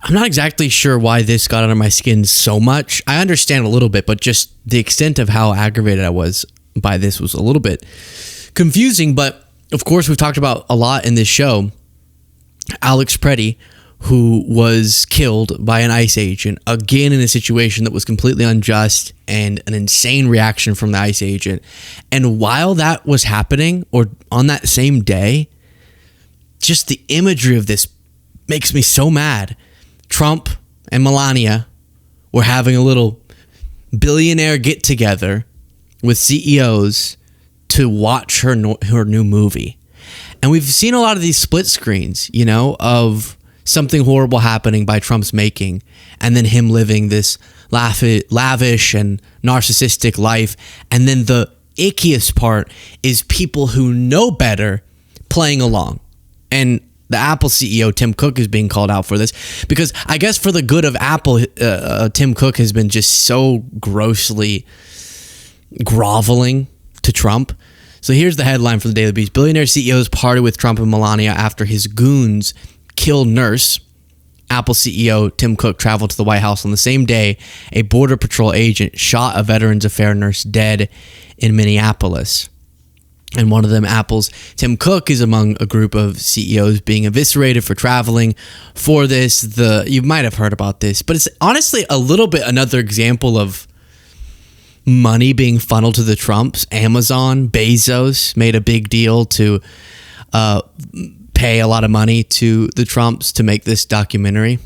I'm not exactly sure why this got under my skin so much. I understand a little bit, but just the extent of how aggravated I was by this was a little bit confusing. But of course, we've talked about a lot in this show. Alex Preddy, who was killed by an ICE agent, again in a situation that was completely unjust and an insane reaction from the ICE agent. And while that was happening, or on that same day, just the imagery of this makes me so mad. Trump and Melania were having a little billionaire get-together with CEOs to watch her new movie. And we've seen a lot of these split screens, you know, of something horrible happening by Trump's making, and then him living this lavish and narcissistic life. And then the ickiest part is people who know better playing along. And the Apple CEO, Tim Cook, is being called out for this because I guess for the good of Apple, Tim Cook has been just so grossly groveling to Trump. So here's the headline from the Daily Beast. Billionaire CEOs party with Trump and Melania after his goons kill nurse. Apple CEO Tim Cook traveled to the White House on the same day a Border Patrol agent shot a Veterans Affairs nurse dead in Minneapolis. And one of them, Apple's Tim Cook, is among a group of CEOs being eviscerated for traveling for this. You might have heard about this, but it's honestly a little bit another example of money being funneled to the Trumps. Amazon, Bezos made a big deal to pay a lot of money to the Trumps to make this documentary.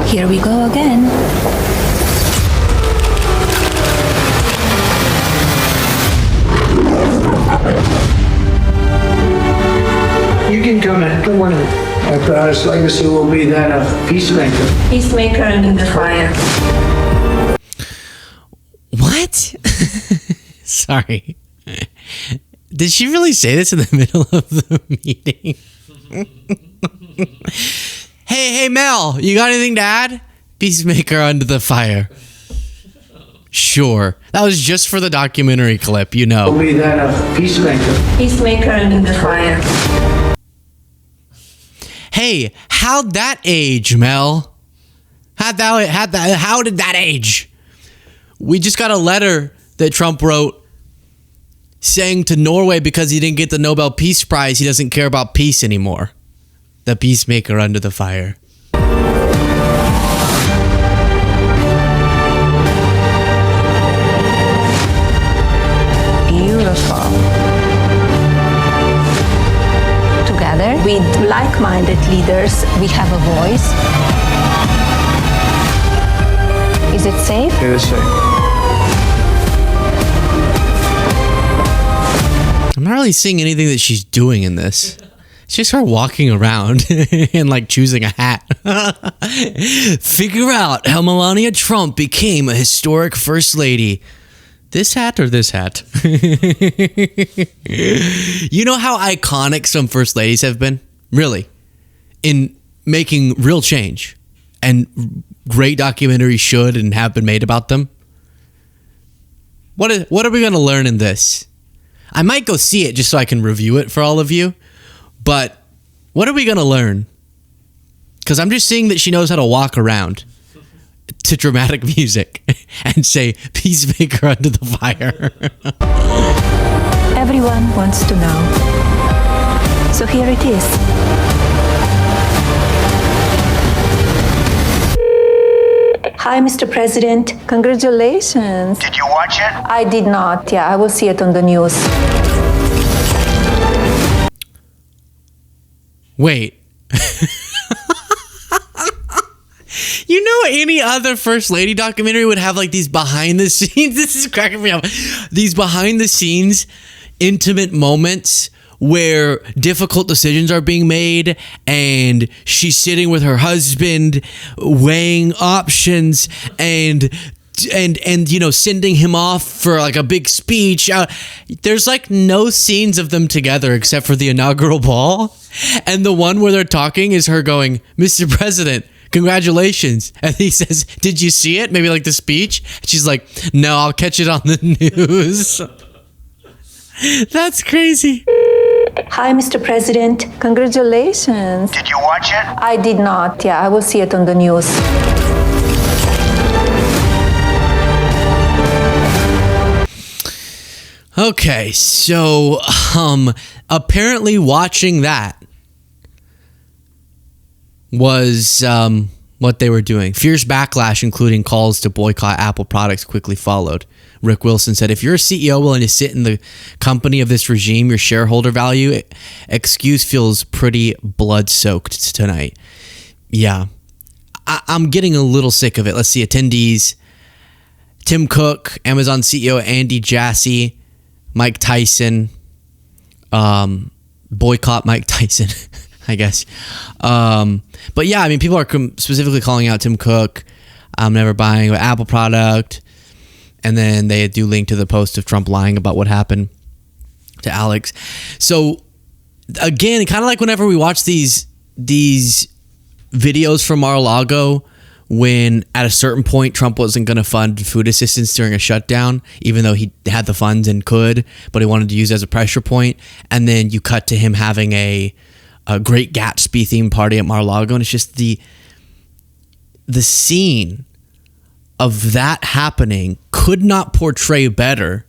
Here we go again. You can come in. Good morning. My proudest legacy will be that of peacemaker. Peacemaker under the fire. What? Sorry. Did she really say this in the middle of the meeting? Hey, Mel, you got anything to add? Peacemaker under the fire. Sure. That was just for the documentary clip, you know. Will be that of peacemaker. Peacemaker under the fire. Hey, how'd that age, Mel? How did that age? We just got a letter that Trump wrote saying to Norway because he didn't get the Nobel Peace Prize, he doesn't care about peace anymore. The peacemaker under the fire. Beautiful. Together, with like-minded leaders, we have a voice. Is it safe? It is safe. I'm not really seeing anything that she's doing in this. It's just her walking around and like choosing a hat. Figure out how Melania Trump became a historic first lady. This hat or this hat? You know how iconic some first ladies have been? Really? In making real change. And great documentaries should and have been made about them. What are we going to learn in this? I might go see it just so I can review it for all of you. But what are we going to learn? Because I'm just seeing that she knows how to walk around to dramatic music and say, peacemaker under the fire. Everyone wants to know. So here it is. Hi, Mr. President. Congratulations. Did you watch it? I did not. Yeah, I will see it on the news. Wait. You know, any other First Lady documentary would have like these behind the scenes. This is cracking me up. These behind the scenes intimate moments where difficult decisions are being made and she's sitting with her husband weighing options and you know, sending him off for like a big speech. There's like no scenes of them together except for the inaugural ball, and the one where they're talking is her going, Mr. President, congratulations. And he says, did you see it? Maybe like the speech. She's like, no, I'll catch it on the news. That's crazy. Hi, Mr. President. Congratulations. Did you watch it? I did not. Yeah, I will see it on the news. Okay, so apparently watching that was what they were doing. Fierce backlash, including calls to boycott Apple products, quickly followed. Rick Wilson said, if you're a CEO willing to sit in the company of this regime, your shareholder value excuse feels pretty blood-soaked tonight. Yeah, I'm getting a little sick of it. Let's see, attendees: Tim Cook, Amazon CEO Andy Jassy, Mike Tyson, boycott Mike Tyson, I guess. But yeah, I mean, people are specifically calling out Tim Cook. I'm never buying an Apple product. And then they do link to the post of Trump lying about what happened to Alex. So again, kind of like whenever we watch these videos from Mar-a-Lago, when at a certain point Trump wasn't going to fund food assistance during a shutdown, even though he had the funds and could, but he wanted to use it as a pressure point. And then you cut to him having a Great Gatsby themed party at Mar-a-Lago, and it's just the scene of that happening could not portray better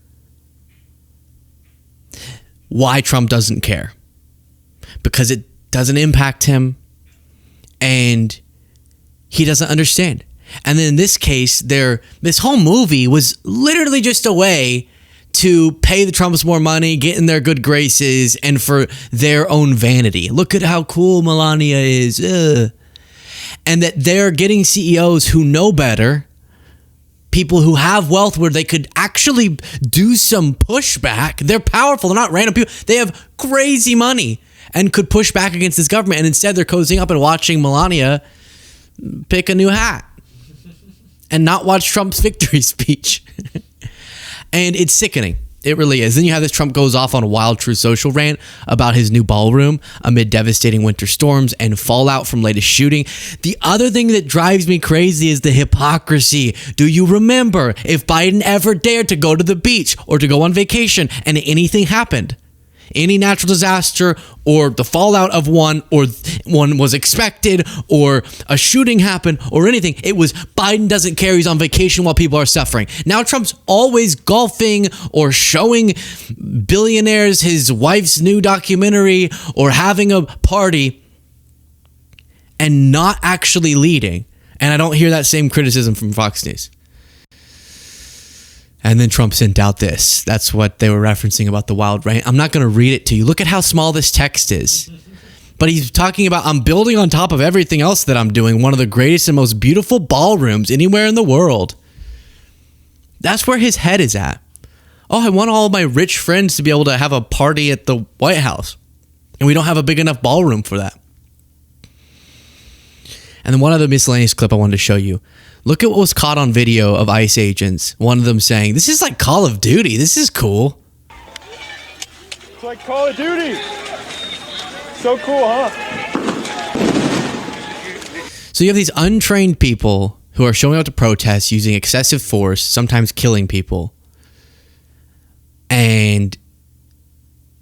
why Trump doesn't care, because it doesn't impact him and he doesn't understand. And then in this case, this whole movie was literally just a way to pay the Trumps more money, get in their good graces, and for their own vanity. Look at how cool Melania is. And that they're getting CEOs who know better, people who have wealth where they could actually do some pushback. They're powerful. They're not random people. They have crazy money and could push back against this government. And instead, they're cozying up and watching Melania pick a new hat and not watch Trump's victory speech. And it's sickening. It really is. Then you have this Trump goes off on a wild True Social rant about his new ballroom amid devastating winter storms and fallout from latest shooting. The other thing that drives me crazy is the hypocrisy. Do you remember if Biden ever dared to go to the beach or to go on vacation and anything happened? Any natural disaster or the fallout of one, or one was expected, or a shooting happened, or anything, it was Biden doesn't care, he's on vacation while people are suffering. Now Trump's always golfing or showing billionaires his wife's new documentary or having a party and not actually leading. And I don't hear that same criticism from Fox News. And then Trump sent out this. That's what they were referencing about the wild rant. I'm not going to read it to you. Look at how small this text is. But he's talking about, I'm building on top of everything else that I'm doing, one of the greatest and most beautiful ballrooms anywhere in the world. That's where his head is at. Oh, I want all of my rich friends to be able to have a party at the White House. And we don't have a big enough ballroom for that. And then one other miscellaneous clip I wanted to show you. Look at what was caught on video of ICE agents. One of them saying, this is like Call of Duty. This is cool. It's like Call of Duty. So cool, huh? So you have these untrained people who are showing up to protest using excessive force, sometimes killing people. And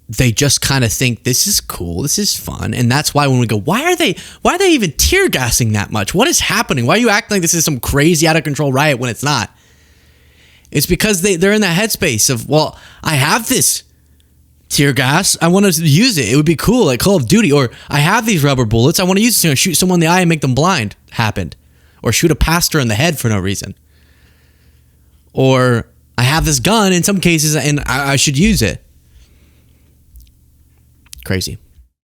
they just kind of think this is cool, this is fun. And that's why when we go, why are they even tear gassing that much? What is happening? Why are you acting like this is some crazy out of control riot when it's not? It's because they're in that headspace of, well, I have this tear gas, I want to use it. It would be cool, like Call of Duty. Or I have these rubber bullets, I want to use it to shoot someone in the eye and make them blind. Happened. Or shoot a pastor in the head for no reason. Or I have this gun in some cases and I should use it. Crazy.